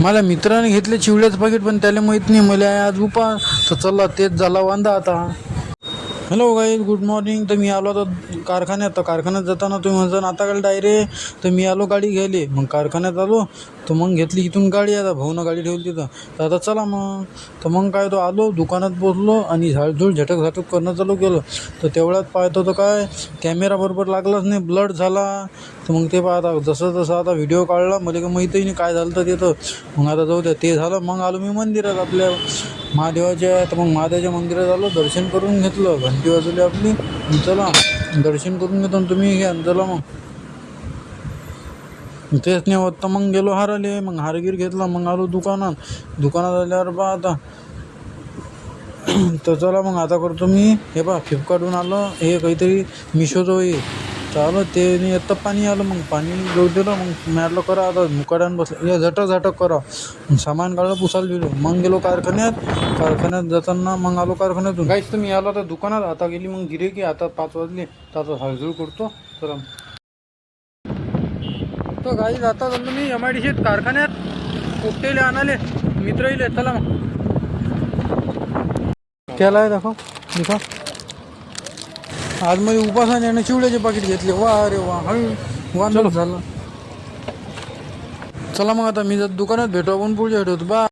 मला मित्राने घेतले चिवड्याचं पाकिट, पण त्याला माहीत नाही मला आज उपास. तर चला तेच झाला वांदा आता. Hello guys, good morning. तर मी आलो आता कारखान्यात. तर कारखान्यात जाताना तुम्ही म्हणता आता काल डायरेक्ट. तर मी आलो गाडी घ्यायले. मग कारखान्यात आलो तर मग घेतली इथून गाडी. आता भाऊनं गाडी ठेवली तिथं. तर आता चला मग. तर मग काय तो आलो दुकानात पोचलो आणि झाडझूड झटक झटक करणं चालू केलं. तर तेवढ्यात पाहतो तर काय कॅमेरा बरोबर लागलाच नाही, ब्लड झाला. तर मग ते पाहता जसं तसं आता व्हिडिओ काढला. मला काही माहीतही नाही काय झालं तर तिथं. मग आता जाऊ द्या, ते झालं. मग आलो मी मंदिरात आपल्या महादेवाच्या. तर मग महादेवाच्या मंदिरात आलो, दर्शन करून घेतलं, घंटी वाजवली आपली. चला दर्शन करून घेतो तुम्ही घ्या. चला मग तेच नाही होत तर मग गेलो हाराले. मग हारगीर घेतला. मग आलो दुकानात आल्यावर बा आता तर चला मग आता करतो मी. हे बा फ्लिपकार्टहून आलं हे काहीतरी मिशोचं हे. चालू ते येतं पाणी आलं. मग पाणी घेऊ दिलं. मग मॅरलं करा आता मुकाड्यानं बसलं हे झटक करा. मग सामान काढलं, पुसायला दिलं. मग गेलो कारखान्यात जाताना मग आलो कारखान्यातून. काहीच तर मी आलो आता दुकानात. आता गेली मग गिऱ्हाईक. आता 5 वाजले. तर आता हळूहळू करतो. तर गाईज आता चाललो मी MIDC कारखान्यात कोकटेले आणाले मित्र येईल. चला मग. केला आहे दाखव. आज मी उपासाने आणि चिवड्याचे पाकिट घेतले. वा अरे वा, हळू वांदो झालं. चला मग आता मी दुकानात भेटू आपण पुढच्या भेटतो बा.